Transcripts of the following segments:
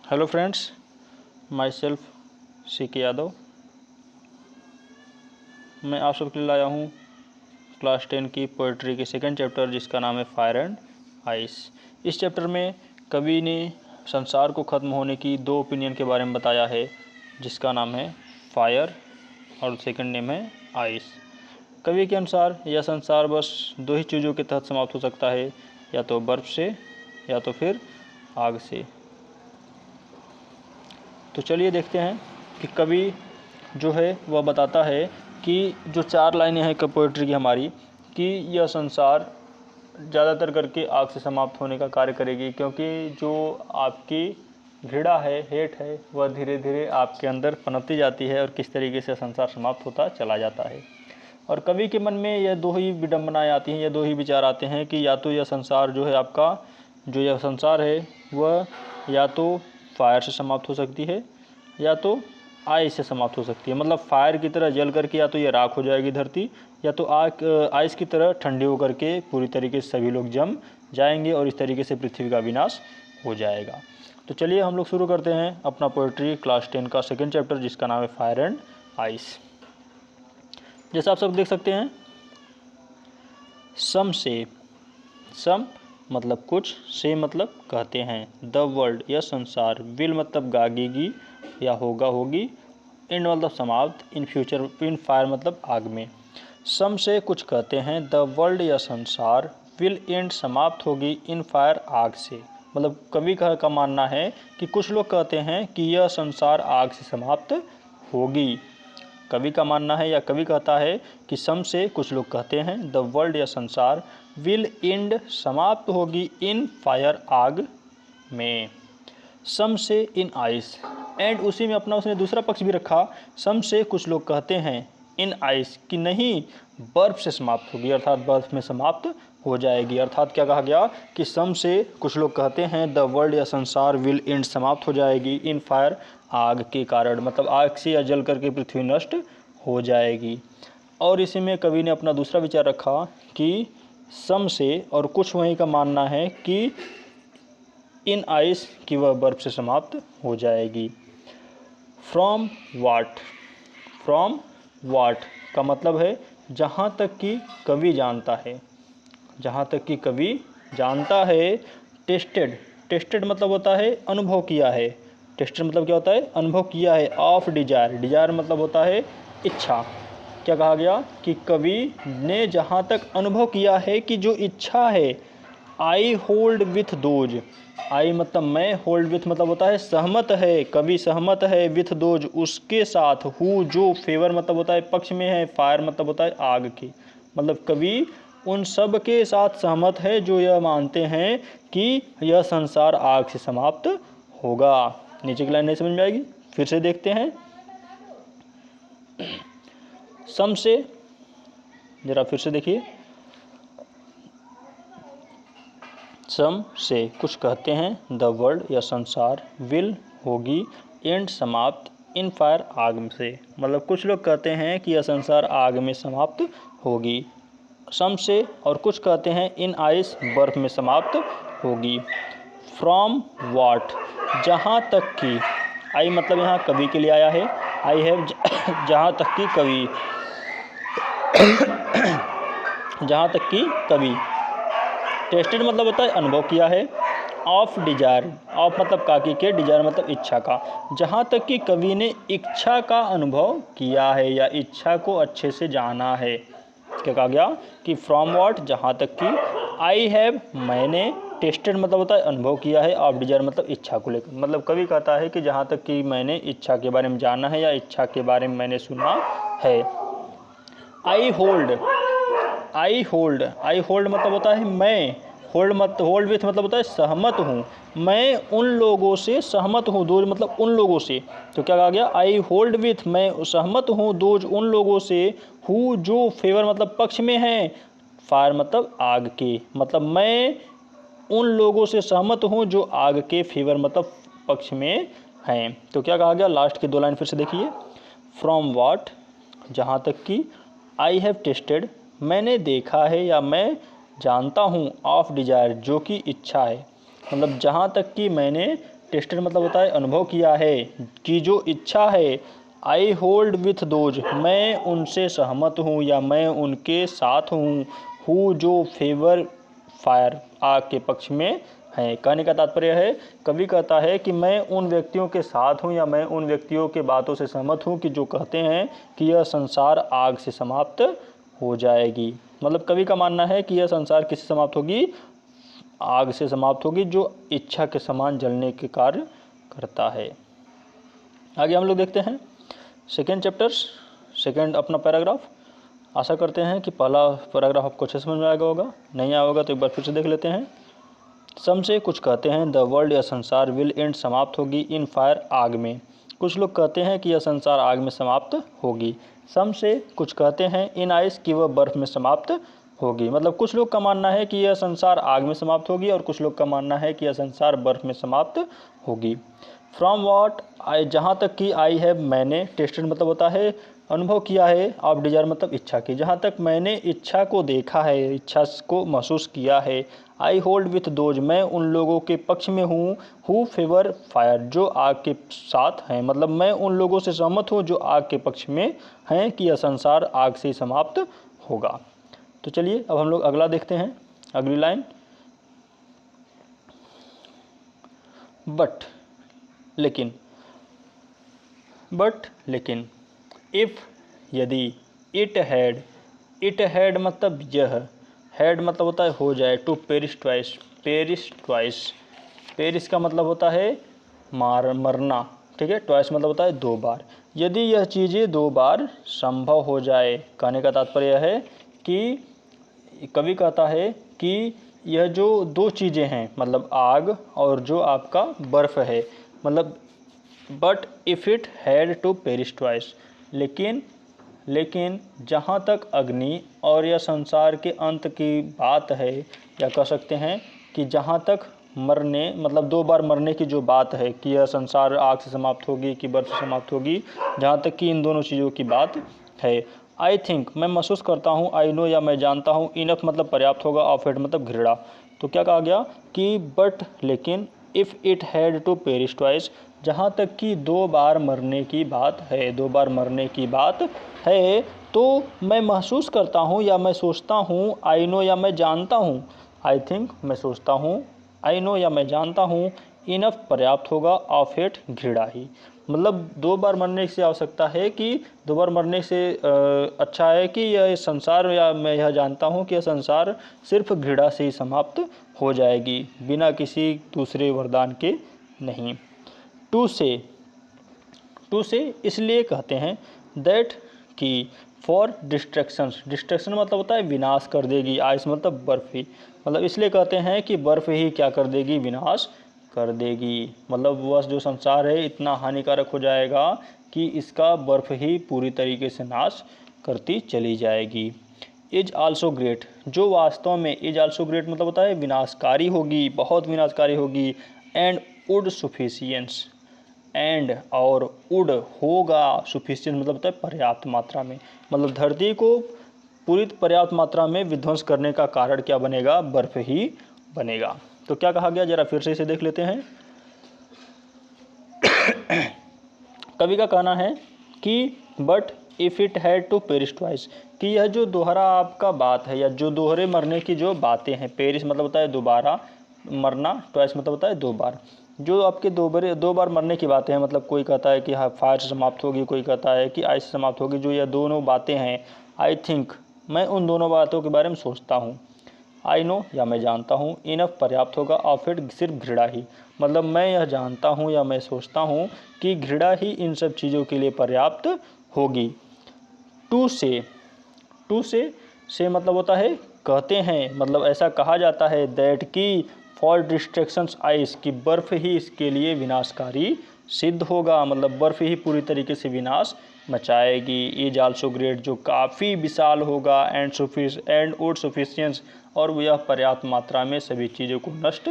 Hello friends, my self सी के यादव। मैं आप सबके लिए लाया हूँ क्लास 10 की पोइट्री के सेकंड चैप्टर जिसका नाम है फायर एंड आइस। इस चैप्टर में कवि ने संसार को ख़त्म होने की दो ओपिनियन के बारे में बताया है, जिसका नाम है फायर और सेकंड नेम है आइस। कवि के अनुसार यह संसार बस दो ही चीज़ों के तहत समाप्त हो सकता है, या तो बर्फ़ से या तो फिर आग से। तो चलिए देखते हैं कि कवि जो है वह बताता है कि जो चार लाइनें हैं पोइट्री की हमारी, कि यह संसार ज़्यादातर करके आग से समाप्त होने का कार्य करेगी, क्योंकि जो आपकी घृणा है, हेट है, वह धीरे धीरे आपके अंदर पनपती जाती है और किस तरीके से संसार समाप्त होता चला जाता है। और कवि के मन में यह दो ही विडंबनाएँ आती हैं, यह दो ही विचार आते हैं कि या तो यह संसार जो है आपका, जो यह संसार है वह या तो फायर से समाप्त हो सकती है या तो आइस से समाप्त हो सकती है। मतलब फायर की तरह जल करके या तो ये राख हो जाएगी धरती, या तो आइस की तरह ठंडी होकर के पूरी तरीके से सभी लोग जम जाएंगे और इस तरीके से पृथ्वी का विनाश हो जाएगा। तो चलिए हम लोग शुरू करते हैं अपना पोइट्री क्लास 10 का सेकंड चैप्टर जिसका नाम है फायर एंड आइस। जैसा आप सब देख सकते हैं, सम से, सम मतलब कुछ, से मतलब कहते हैं, द वर्ल्ड या संसार, विल मतलब गागेगी या होगा होगी, एंड मतलब समाप्त, इन फ्यूचर, इन फायर मतलब आग में। सम से कुछ कहते हैं, द वर्ल्ड या संसार, विल एंड समाप्त होगी, इन फायर आग से। मतलब कवि का मानना है कि कुछ लोग कहते हैं कि यह संसार आग से समाप्त होगी। कवि का मानना है या कवि कहता है कि सम से कुछ लोग कहते हैं, द वर्ल्ड या संसार, विल एंड समाप्त होगी, इन फायर आग में। सम से इन आइस, एंड उसी में अपना उसने दूसरा पक्ष भी रखा। सम से कुछ लोग कहते हैं, इन आइस, कि नहीं बर्फ़ से समाप्त होगी, अर्थात बर्फ़ में समाप्त हो जाएगी। अर्थात क्या कहा गया कि सम से कुछ लोग कहते हैं द वर्ल्ड या संसार विल एंड समाप्त हो जाएगी, इन फायर आग के कारण, मतलब आग से या जल करके पृथ्वी नष्ट हो जाएगी। और इसी में कवि ने अपना दूसरा विचार रखा कि सम से, और कुछ वहीं का मानना है कि इन आइस, की वह बर्फ़ से समाप्त हो जाएगी। फ्रॉम वाट, फ्रॉम वाट का मतलब है जहाँ तक कि कवि जानता है, जहाँ तक कि कवि जानता है। टेस्टेड, टेस्टेड मतलब होता है अनुभव किया है। टेस्टेड मतलब क्या होता है, अनुभव किया है। ऑफ डिजायर, डिजायर मतलब होता है इच्छा। क्या कहा गया कि कवि ने जहाँ तक अनुभव किया है कि जो इच्छा है, आई होल्ड विथ दोज, आई मतलब मैं, होल्ड विथ मतलब होता है सहमत है, कवि सहमत है, विथ दोज उसके साथ, हु जो, फेवर मतलब होता है पक्ष में है, फायर मतलब होता है आग की। मतलब कवि उन सब के साथ सहमत है जो यह मानते हैं कि यह संसार आग से समाप्त होगा। नीचे की लाइन नहीं समझ में आएगी, फिर से देखते हैं। सम से, जरा फिर से देखिए, सम से कुछ कहते हैं, द वर्ल्ड या संसार, विल होगी, एंड समाप्त, इन फायर आग से। मतलब कुछ लोग कहते हैं कि यह संसार आग में समाप्त होगी। सम से, और कुछ कहते हैं इन आइस, बर्फ में समाप्त होगी। फ्रॉम वाट, जहाँ तक कि, आई मतलब यहाँ कवि के लिए आया है, आई हैव, जहाँ तक कि कवि, जहाँ तक कि कवि। टेस्टेड मतलब होता है अनुभव किया है। ऑफ डिजायर, ऑफ मतलब काकी के, डिजायर मतलब इच्छा का। जहाँ तक कि कवि ने इच्छा का अनुभव किया है या इच्छा को अच्छे से जाना है। क्या कहा गया कि फ्रॉम व्हाट, जहाँ तक कि, आई हैव मैंने, टेस्टेड मतलब होता है अनुभव किया है, ऑफ डिजायर मतलब इच्छा को लेकर। मतलब कवि कहता है कि जहाँ तक कि मैंने इच्छा के बारे में जाना है या इच्छा के बारे में मैंने सुना है। I hold, I hold, I hold मतलब होता है मैं, होल्ड मत, होल्ड विथ मतलब होता है सहमत हूँ, मैं उन लोगों से सहमत हूँ, दोज मतलब उन लोगों से। तो क्या कहा गया, आई होल्ड विथ, मैं सहमत हूँ, दोज उन लोगों से, हु जो, फेवर मतलब पक्ष में है, फायर मतलब आग के, मतलब मैं उन लोगों से सहमत हूँ जो आग के फेवर मतलब पक्ष में हैं। तो क्या कहा गया, लास्ट की दो लाइन फिर से देखिए। फ्रॉम वाट, जहाँ तक कि, आई हैव टेस्टेड, मैंने देखा है या मैं जानता हूँ, ऑफ डिजायर जो कि इच्छा है। मतलब जहाँ तक कि मैंने टेस्टेड मतलब होता है अनुभव किया है, कि जो इच्छा है। आई होल्ड विथ दोज, मैं उनसे सहमत हूँ या मैं उनके साथ हूँ। हु जो फेवर फायर, आग के पक्ष में है। कहने का तात्पर्य है, कवि कहता है कि मैं उन व्यक्तियों के साथ हूँ या मैं उन व्यक्तियों के बातों से सहमत हूँ कि जो कहते हैं कि यह संसार आग से समाप्त हो जाएगी। मतलब कवि का मानना है कि यह संसार किससे समाप्त होगी, आग से समाप्त होगी, जो इच्छा के समान जलने के कार्य करता है। आगे हम लोग देखते हैं सेकेंड चैप्टर, सेकेंड अपना पैराग्राफ। आशा करते हैं कि पहला पैराग्राफ आपको अच्छे समझ में आएगा होगा, नहीं आया होगा तो एक बार फिर से देख लेते हैं। सम से कुछ कहते हैं द वर्ल्ड या संसार विल एंड समाप्त होगी इन फायर, आग में। कुछ लोग कहते हैं कि यह संसार आग में समाप्त होगी। सम से कुछ कहते हैं इन आइस कि वह बर्फ में समाप्त होगी। मतलब कुछ लोग का मानना है कि यह संसार आग में समाप्त होगी और कुछ लोग का मानना है कि यह संसार बर्फ में समाप्त होगी। फ्रॉम वॉट आई, जहाँ तक कि आई हैव, मैंने, टेस्टेड मतलब होता है अनुभव किया है, ऑफ डिजायर मतलब इच्छा की, जहाँ तक मैंने इच्छा को देखा है, इच्छा को महसूस किया है। आई होल्ड विथ दोज, मैं उन लोगों के पक्ष में हूँ। हु फेवर फायर, जो आग के साथ हैं। मतलब मैं उन लोगों से सहमत हूँ जो आग के पक्ष में हैं कि यह संसार आग से समाप्त होगा। तो चलिए अब हम लोग अगला देखते हैं, अगली लाइन। बट लेकिन, बट लेकिन, इफ़ यदि, इट हैड मतलब यह, हैड मतलब होता है हो जाए, to perish twice, perish twice, perish का मतलब होता है मरना, ठीक है। ट्वाइस मतलब होता है दो बार। यदि यह चीज़ें दो बार संभव हो जाए, कहने का तात्पर्य है कि कवि कहता है कि यह जो दो चीज़ें हैं, मतलब आग और जो आपका बर्फ़ है, मतलब but if it had to perish twice, लेकिन जहाँ तक अग्नि और यह संसार के अंत की बात है, या कह सकते हैं कि जहाँ तक मरने, मतलब दो बार मरने की जो बात है कि यह संसार आग से समाप्त होगी कि बर्फ से समाप्त होगी, जहाँ तक कि इन दोनों चीज़ों की बात है। आई थिंक, मैं महसूस करता हूँ, आई नो या मैं जानता हूँ, इनफ मतलब पर्याप्त होगा, ऑफ इट मतलब घृणा। तो क्या कहा गया कि बट लेकिन, if it had to perish twice, जहाँ तक कि दो बार मरने की बात है, दो बार मरने की बात है, तो मैं महसूस करता हूँ या मैं सोचता हूँ, आई नो या मैं जानता हूँ, आई थिंक मैं सोचता हूँ, आई नो या मैं जानता हूँ, इनफ पर्याप्त होगा, ऑफ इट घृणा ही। मतलब दो बार मरने से आवश्यकता है कि दो बार मरने से अच्छा है कि यह संसार, या मैं यह जानता हूँ कि यह संसार सिर्फ घृणा से ही समाप्त हो जाएगी, बिना किसी दूसरे वरदान के नहीं। टू से इसलिए कहते हैं दैट कि फॉर डिस्ट्रैक्शंस, डिस्ट्रैक्शन मतलब होता है विनाश कर देगी, आइस मतलब बर्फ़ ही, मतलब इसलिए कहते हैं कि बर्फ़ ही क्या कर देगी, विनाश कर देगी। मतलब वह जो संसार है इतना हानिकारक हो जाएगा कि इसका बर्फ़ ही पूरी तरीके से नाश करती चली जाएगी। इज आल्सो ग्रेट, जो वास्तव में, इज आल्सो ग्रेट मतलब होता है विनाशकारी होगी, बहुत विनाशकारी होगी। एंड वुड सफिशियंस, एंड और वुड होगा, सफिशियंट मतलब होता है पर्याप्त मात्रा में, मतलब धरती को पूरी पर्याप्त मात्रा में विध्वंस करने का कारण क्या बनेगा, बर्फ ही बनेगा। तो क्या कहा गया, जरा फिर से इसे देख लेते हैं। कवि का कहना है कि but if it had to perish twice, कि यह जो दोहरा आपका बात है, या जो दोहरे मरने की जो बातें हैं, पेरिश मतलब होता है दोबारा मरना, ट्वाइस मतलब होता है दो बार, जो आपके दो बार मरने की बातें हैं, मतलब कोई कहता है कि हाँ फायर से समाप्त होगी, कोई कहता है कि आइस से समाप्त होगी, जो यह दोनों बातें हैं, आई थिंक, मैं उन दोनों बातों के बारे में सोचता हूँ, आई नो या मैं जानता हूँ, इनफ पर्याप्त होगा, और फिर सिर्फ घृणा ही, मतलब मैं यह जानता हूँ या मैं सोचता हूँ कि घृणा ही इन सब चीज़ों के लिए पर्याप्त होगी। टू से मतलब होता है कहते हैं, मतलब ऐसा कहा जाता है, दैट की फॉर डिस्ट्रैक्शंस आइस, की बर्फ़ ही इसके लिए विनाशकारी सिद्ध होगा, मतलब बर्फ़ ही पूरी तरीके से विनाश मचाएगी। इज आल्सो ग्रेट, जो काफ़ी विशाल होगा, एंड वुड सफिशियंस, और वह पर्याप्त मात्रा में सभी चीज़ों को नष्ट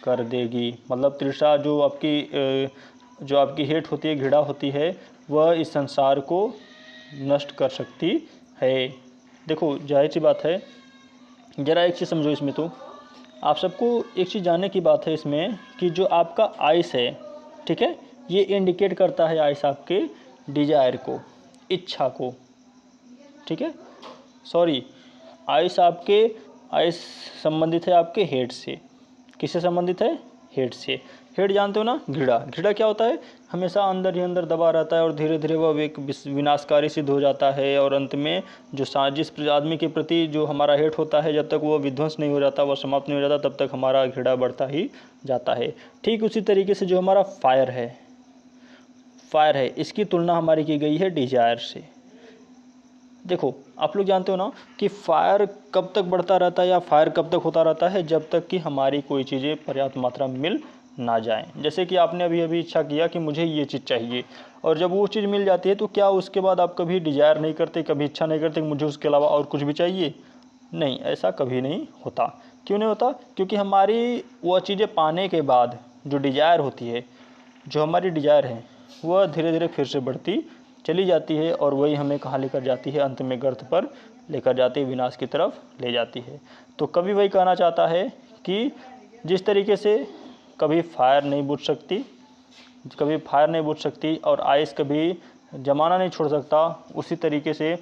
कर देगी। मतलब तृषा जो आपकी हेट होती है, घृणा होती है, वह इस संसार को नष्ट कर सकती है। देखो जाहिर सी बात है, ज़रा एक चीज़ समझो इसमें, तो आप सबको एक चीज़ जानने की बात है इसमें कि जो आपका आइस है, ठीक है, ये इंडिकेट करता है आइस आपके डिजायर को, इच्छा को, ठीक है। सॉरी, आइस संबंधित है आपके हेड से। किससे संबंधित है? हेड से। हेड जानते हो ना, घिड़ा। घिड़ा क्या होता है? हमेशा अंदर ही अंदर दबा रहता है और धीरे धीरे वह एक विनाशकारी सिद्ध हो जाता है, और अंत में जो जिस आदमी के प्रति जो हमारा हेड होता है, जब तक वो विध्वंस नहीं हो जाता, वह समाप्त नहीं हो जाता, तब तक हमारा घिड़ा बढ़ता ही जाता है। ठीक उसी तरीके से जो हमारा फायर है, इसकी तुलना हमारी की गई है डिजायर से। देखो, आप लोग जानते हो ना कि फायर कब तक बढ़ता रहता है या फायर कब तक होता रहता है? जब तक कि हमारी कोई चीज़ें पर्याप्त मात्रा में मिल ना जाए। जैसे कि आपने अभी अभी इच्छा किया कि मुझे ये चीज़ चाहिए, और जब वो चीज़ मिल जाती है तो क्या उसके बाद आप कभी डिजायर नहीं करते, कभी इच्छा नहीं करते कि मुझे उसके अलावा और कुछ भी चाहिए? नहीं, ऐसा कभी नहीं होता। क्यों नहीं होता? क्योंकि हमारी वह चीज़ें पाने के बाद जो डिजायर होती है, जो हमारी डिजायर है, वह धीरे धीरे फिर से बढ़ती चली जाती है, और वही हमें कहाँ लेकर जाती है? अंत में गर्त पर लेकर जाती है, विनाश की तरफ ले जाती है। तो कवि वही कहना चाहता है कि जिस तरीके से कभी फायर नहीं बुझ सकती और आइस कभी जमाना नहीं छोड़ सकता, उसी तरीके से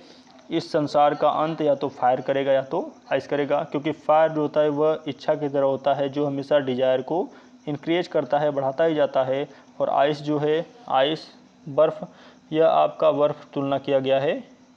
इस संसार का अंत या तो फायर करेगा या तो आइस करेगा। क्योंकि फायर जो होता है वह इच्छा की तरह होता है, जो हमेशा डिजायर को इंक्रीज करता है, बढ़ाता ही जाता है। और आइस जो है, आइस बर्फ़, यह आपका बर्फ़ तुलना किया गया है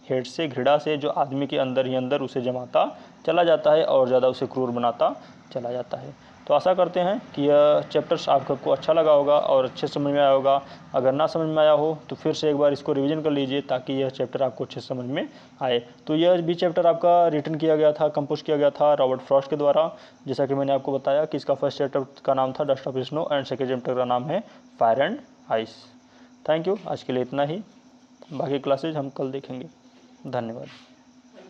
हेड से, घृणा से, जो आदमी के अंदर ही अंदर उसे जमाता चला जाता है और ज़्यादा उसे क्रूर बनाता चला जाता है। तो आशा करते हैं कि यह चैप्टर्स आपको अच्छा लगा होगा और अच्छे समझ में आया होगा। अगर ना समझ में आया हो तो फिर से एक बार इसको रिवीजन कर लीजिए, ताकि यह चैप्टर आपको अच्छे समझ में आए। तो यह भी चैप्टर आपका रिटन किया गया था, कंपोज किया गया था रॉबर्ट फ्रॉस्ट के द्वारा। जैसा कि मैंने आपको बताया कि इसका फर्स्ट चैप्टर का नाम था dust of snow, and second chapter का नाम है fire and ice. Thank you, आज के लिए इतना ही। बाकी क्लासेज हम कल देखेंगे। धन्यवाद।